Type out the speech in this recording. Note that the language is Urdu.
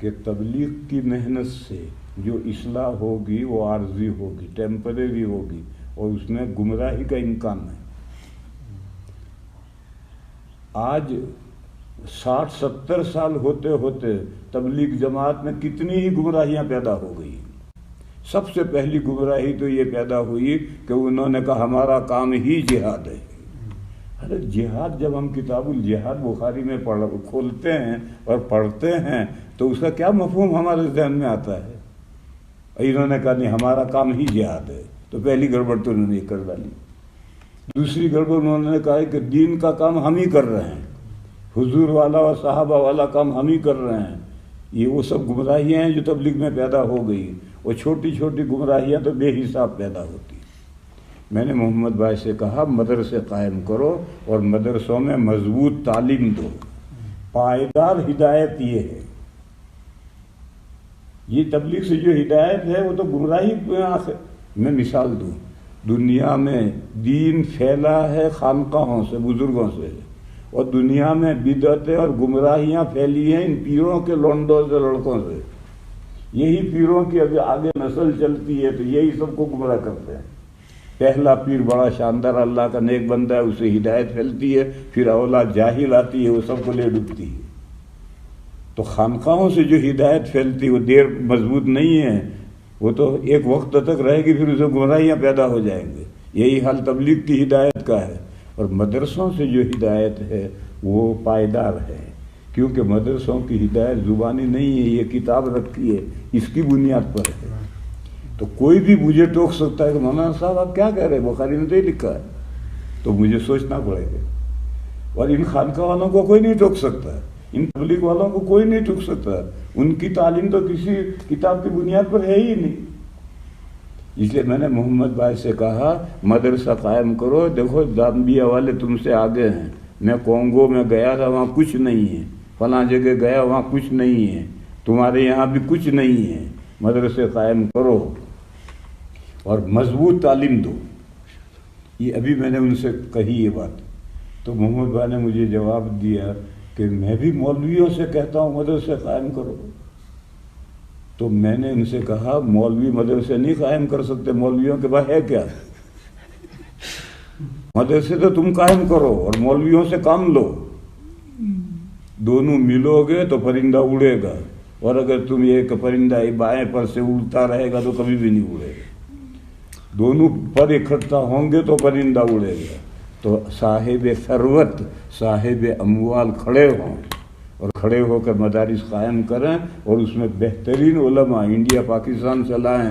کہ تبلیغ کی محنت سے جو اصلاح ہوگی وہ عارضی ہوگی، ٹیمپریری ہوگی، اور اس میں گمراہی کا امکان ہے۔ آج 60-70 سال ہوتے ہوتے تبلیغ جماعت میں کتنی ہی گمراہیاں پیدا ہو گئی۔ سب سے پہلی گمراہی تو یہ پیدا ہوئی کہ انہوں نے کہا ہمارا کام ہی جہاد ہے۔ ارے جہاد، جب ہم کتاب الجہاد بخاری میں کھولتے ہیں اور پڑھتے ہیں تو اس کا کیا مفہوم ہمارے ذہن میں آتا ہے؟ انہوں نے کہا نہیں ہمارا کام ہی جہاد ہے، تو پہلی گڑبڑ تو انہوں نے یہ کر ڈالی۔ دوسری گڑبڑ انہوں نے کہا کہ دین کا کام ہم ہی کر رہے ہیں، حضور والا اور صحابہ والا کام ہم ہی کر رہے ہیں۔ یہ وہ سب گمراہیاں ہیں جو تبلیغ میں پیدا ہو گئی، اور چھوٹی چھوٹی گمراہیاں تو بے حساب پیدا ہوتی۔ میں نے محمد بھائی سے کہا مدرسے قائم کرو اور مدرسوں میں مضبوط تعلیم دو۔ پائیدار ہدایت یہ ہے، یہ تبلیغ سے جو ہدایت ہے وہ تو گمراہی میں مثال دوں۔ دنیا میں دین پھیلا ہے خانقاہوں سے، بزرگوں سے، اور دنیا میں بدعتیں اور گمراہیاں پھیلی ہیں ان پیروں کے لونڈوں سے، لڑکوں سے۔ یہی پیروں کی ابھی آگے نسل چلتی ہے تو یہی سب کو گمراہ کرتے ہیں۔ پہلا پیر بڑا شاندار اللہ کا نیک بندہ ہے، اسے ہدایت پھیلتی ہے، پھر اولاد جاہل آتی ہے وہ سب کو لے ڈوبتی ہے۔ تو خانقاہوں سے جو ہدایت پھیلتی ہے وہ دیر مضبوط نہیں ہے، وہ تو ایک وقت تک رہے گی، پھر اسے گمراہیاں پیدا ہو جائیں گے۔ یہی حال تبلیغ کی ہدایت کا ہے۔ اور مدرسوں سے جو ہدایت ہے وہ پائیدار ہے، کیونکہ مدرسوں کی ہدایت زبانی نہیں ہے، یہ کتاب رکھی ہے، اس کی بنیاد پر ہے۔ تو کوئی بھی مجھے ٹوک سکتا ہے کہ مولانا صاحب آپ کیا کہہ رہے ہیں، بخاری نے تو یہ لکھا ہے، تو مجھے سوچنا پڑے گا۔ اور ان خانقاہ والوں کو کوئی نہیں ٹوک سکتا، ان تبلیغ والوں کو کوئی نہیں ٹوک سکتا، ان کی تعلیم تو کسی کتاب کی بنیاد پر ہے ہی نہیں۔ اس لیے میں نے محمد بھائی سے کہا مدرسہ قائم کرو۔ دیکھو زامبیا والے تم سے آگے ہیں، میں کونگو میں گیا تھا وہاں کچھ نہیں ہے، فلاں جگہ گیا وہاں کچھ نہیں ہے، تمہارے یہاں بھی کچھ نہیں ہے، مدرسے قائم کرو اور مضبوط تعلیم دو۔ یہ ابھی میں نے ان سے کہی یہ بات، تو محمد بھائی نے مجھے جواب دیا کہ میں بھی مولویوں سے کہتا ہوں مدرسے قائم کرو۔ تو میں نے ان سے کہا مولوی مدرسے نہیں قائم کر سکتے، مولویوں کے پاس ہے کیا؟ مدرسے تو تم قائم کرو اور مولویوں سے کام لو، دونوں ملو گے تو پرندہ اڑے گا، اور اگر تم ایک پرندہ بائیں پر سے اڑتا رہے گا تو کبھی بھی نہیں اڑے گا۔ دونوں پر اکٹھا ہوں گے تو پرندہ اڑے گا۔ تو صاحب ثروت، صاحب اموال کھڑے ہوں اور کھڑے ہو کر مدارس قائم کریں، اور اس میں بہترین علماء انڈیا پاکستان سے لائیں۔